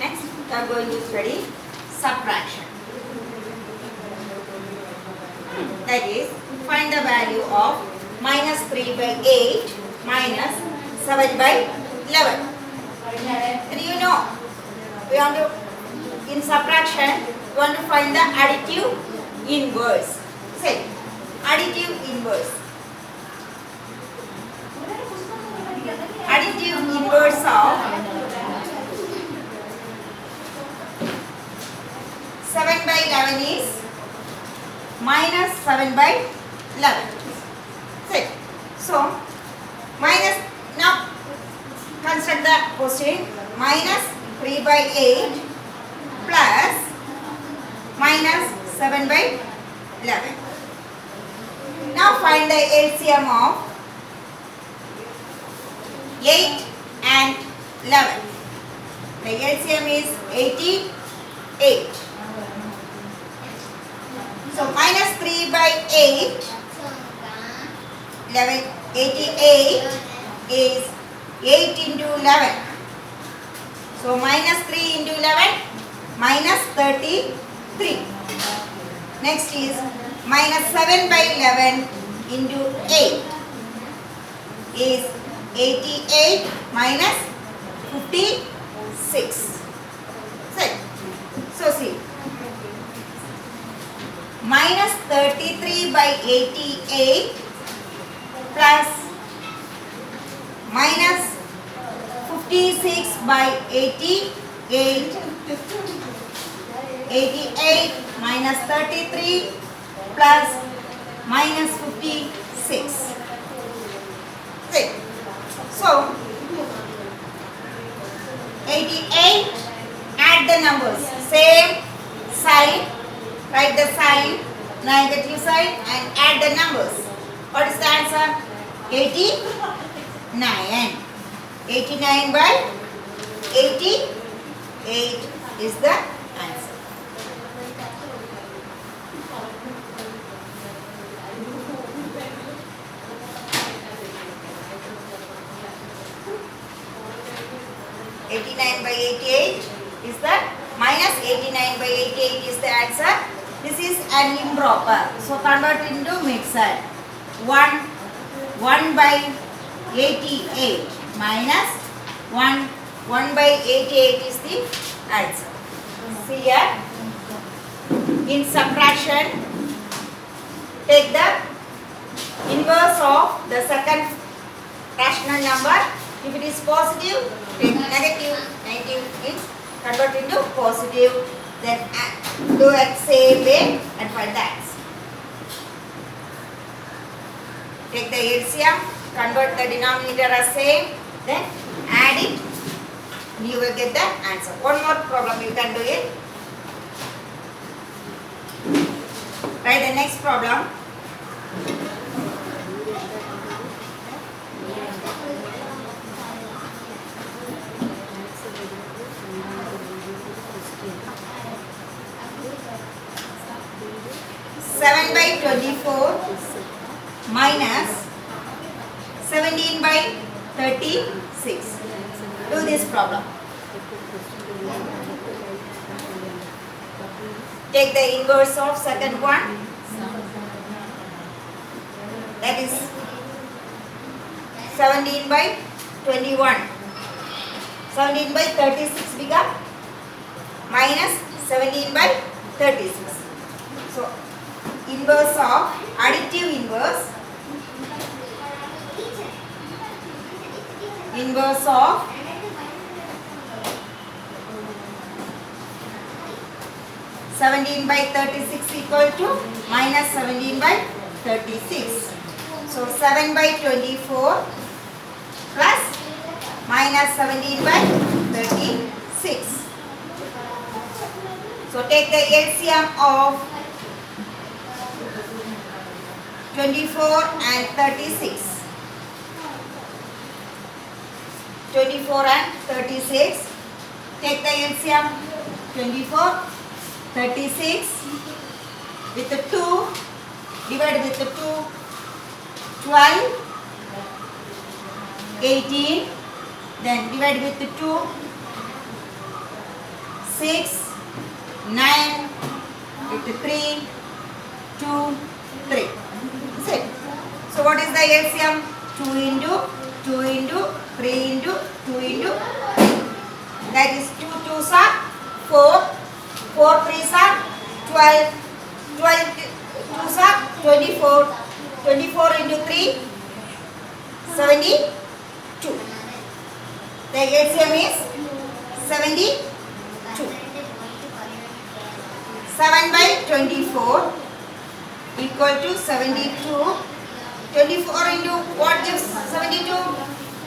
Next, we are going to study subtraction. That is, find the value of minus 3 by 8 minus 7 by 11. And you know, we want to, in subtraction, we want to find the additive inverse. Say, additive inverse. Additive inverse of 7 by 11 is minus 7 by 11. See, so minus, now construct the question, minus 3 by 8 plus minus 7 by 11. Now find the LCM of 8 and 11. The LCM is 88. So minus 3 by 8, 11, 88 is 8 into 11. So minus 3 into 11, minus 33. Next is minus 7 by 11 into 8 is 88 minus 56. So see, minus 33 by 88 plus minus 56 by 88, 88 minus 33 plus minus 56. See, so 88, add the numbers, same sign, write the sign, negative sign and add the numbers. What is the answer? 89. 89 by 88 is the answer. (89 by 88) is the minus 89 by 88 is the answer. This is an improper. So convert into mixed. 1 by 88 minus 1 by 88 is the answer. See here. In subtraction, take the inverse of the second rational number. If it is positive, take negative. Negative is convert into positive. Then do it same way and find the answer. Take the LCM, convert the denominator as same, then add it, and you will get the answer. One more problem you can do it. Write the next problem. (7 by 24 minus 17 by 36. Do this problem. Take the inverse of second one. That is 17 by 21. 17 by 36 become minus 17 by 36. So inverse of additive inverse of 17 by 36 equal to minus 17 by 36. So 7 by 24 plus minus 17 by 36. So take the LCM of 24 and 36. 24 and 36. Take the LCM 24, 36 with the 2, divide with the 2, 12, 18, then divide with the 2, 6, 9, with 3, 2, 3. Is it? So what is the LCM? 2 into 2 into 3 into 2 into 3. That is 2 2s are 4, 4 3s are 12, 12 2s are 24, 24 into 3, 72. The LCM is 72. 7 by 24 equal to 72. 24 into what gives 72?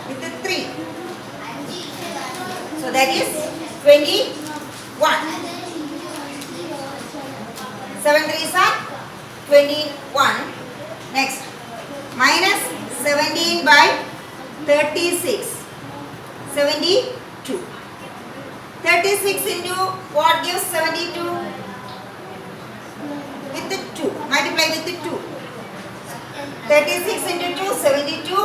With the 3. So that is 21. 7 3s are 21. Next, minus 17 by 36. 72. 36 into what gives 72? With the 2. Multiply with the 2. 36 into 2, 72.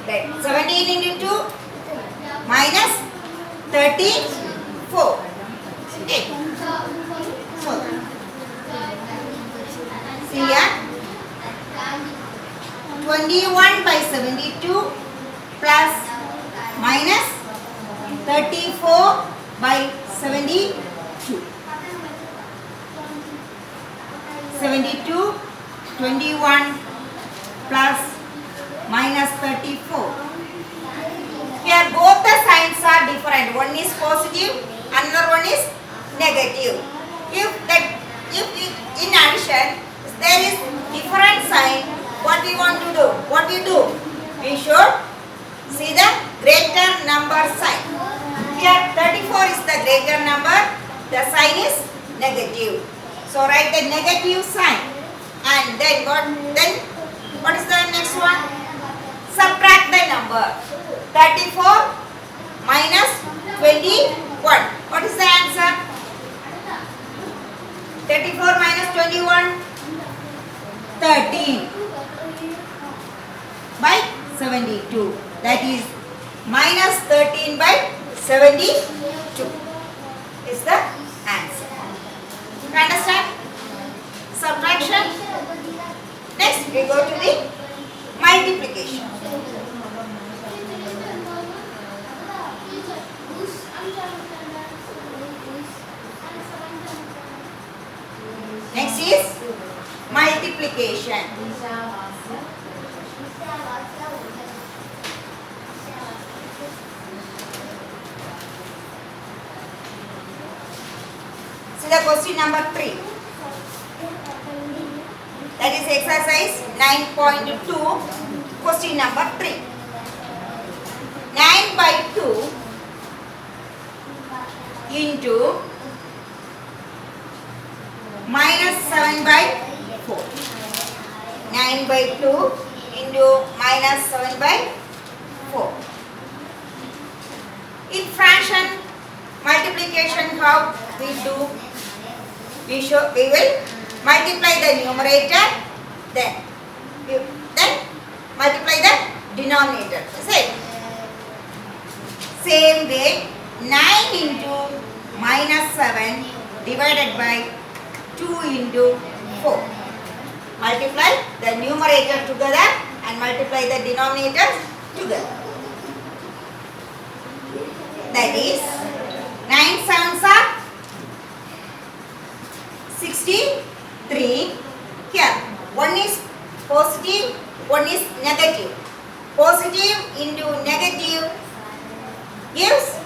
Right. 17 into 2 minus 34. Okay. So, see here. 21 by 72 plus minus 34 by 72. 72, 21 plus minus 34. Here both the signs are different. One is positive, another one is negative. If in addition there is different sign, what we want to do? What we do? We should see the greater number sign. Here 34 is the greater number. The sign is negative. So write the negative sign. And then what is the next one? Subtract the number. 34 minus 21. What is the answer? 34 minus 21. 13 by 72. That is minus 13 by 72 is the answer. You understand? Subtraction. Next we go to the multiplication. Next is multiplication. See the question number 3. That is exercise 9.2, question number 3. 9 by 2 into minus 7 by 4. 9 by 2 into minus 7 by 4. In fraction multiplication, how we do? We will multiply the numerator, then multiply the denominator. Is it? Same way, 9 into minus 7 divided by 2 into 4. Multiply the numerator together and multiply the denominator together. That is 9 sevens are 63. Here one is positive, one is negative. Positive into negative gives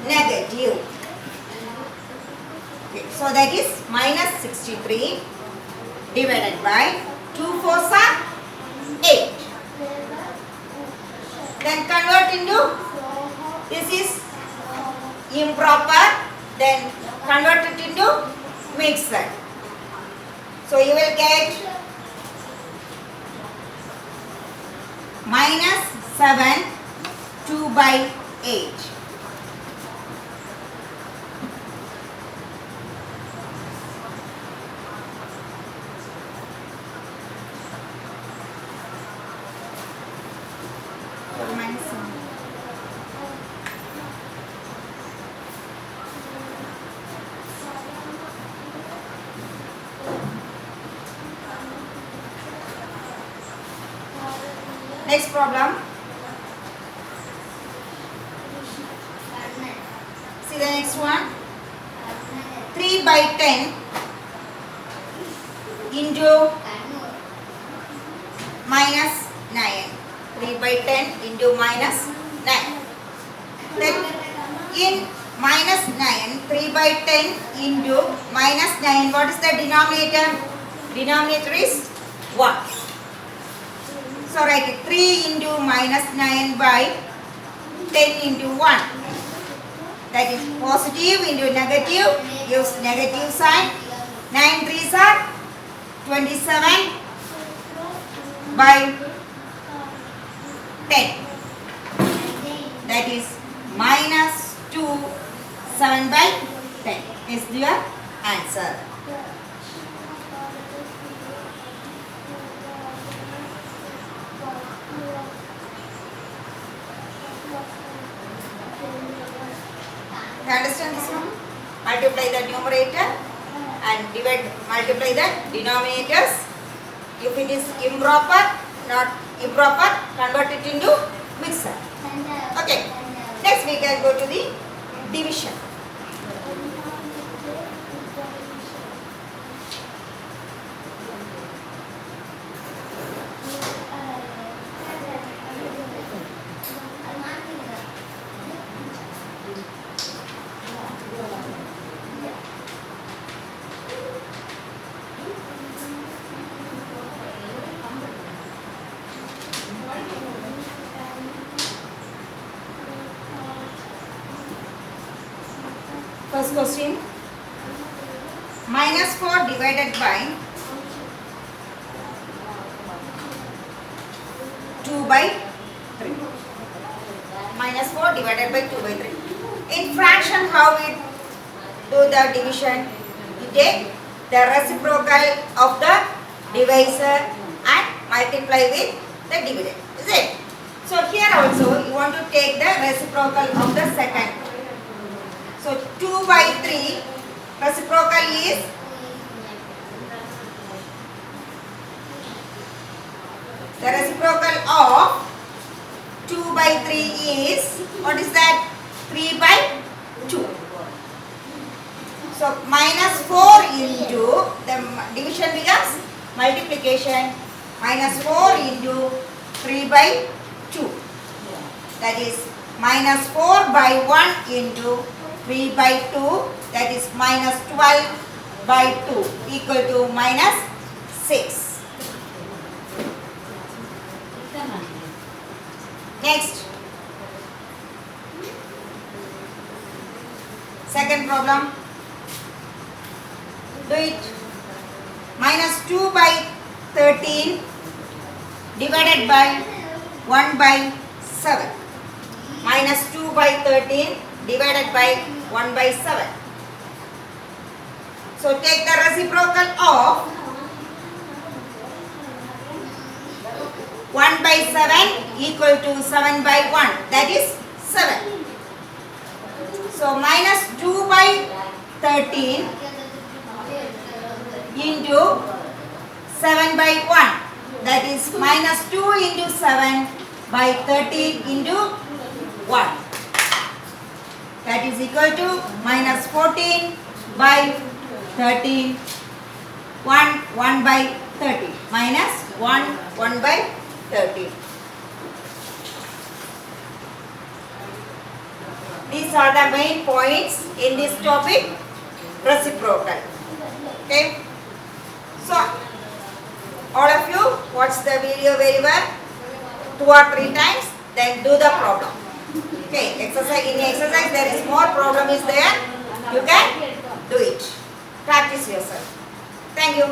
negative. Okay, so that is minus 63 divided by 2 fours are 8. Then convert into, this is improper, then convert it into mixed. So you will get minus 7 2 by 8. Next problem. See the next one. 3 by 10 into minus 9. 3 by 10 into minus 9. Then in minus 9, 3 by 10 into minus 9, what is the denominator? Denominator is 1. So write it 3 into minus 9 by 10 into 1. That is positive into negative, gives negative sign. 9 3s are 27 by 10. That is minus 2 7 by 10 is your answer. You understand this one? Multiply the numerator and multiply the denominators. If it is improper, not improper, convert it into mixer. Okay. Next we can go to the division. First question, minus 4 divided by 2 by 3. Minus 4 divided by 2 by 3. In fraction, how we do the division? You take the reciprocal of the divisor and multiply with the dividend. Is it? So here also you want to take the reciprocal of the second. So 2 by 3 reciprocal is the reciprocal of 2 by 3 is, what is that? 3 by 2. So minus 4 into, the division becomes multiplication, minus 4 into 3 by 2. That is minus 4 by 1 into 3 by 2, that is minus 12 by 2 equal to minus 6. Next, second problem. Do it. Minus 2 by 13 divided by 1 by 7. Minus 2 by 13 divided by 1 by 7. So take the reciprocal of 1 by 7 equal to 7 by 1, that is 7. So minus 2 by 13 into 7 by 1, that is minus 2 into 7 by 13 into 1. That is equal to minus 14 by 13, 1 by 30, minus 1 by 30. These are the main points in this topic, reciprocal. Okay. So, all of you watch the video very well, 2 or 3 times, then do the problem. Okay, exercise, in the exercise there is more problem is there, you can do it. Practice yourself. Thank you.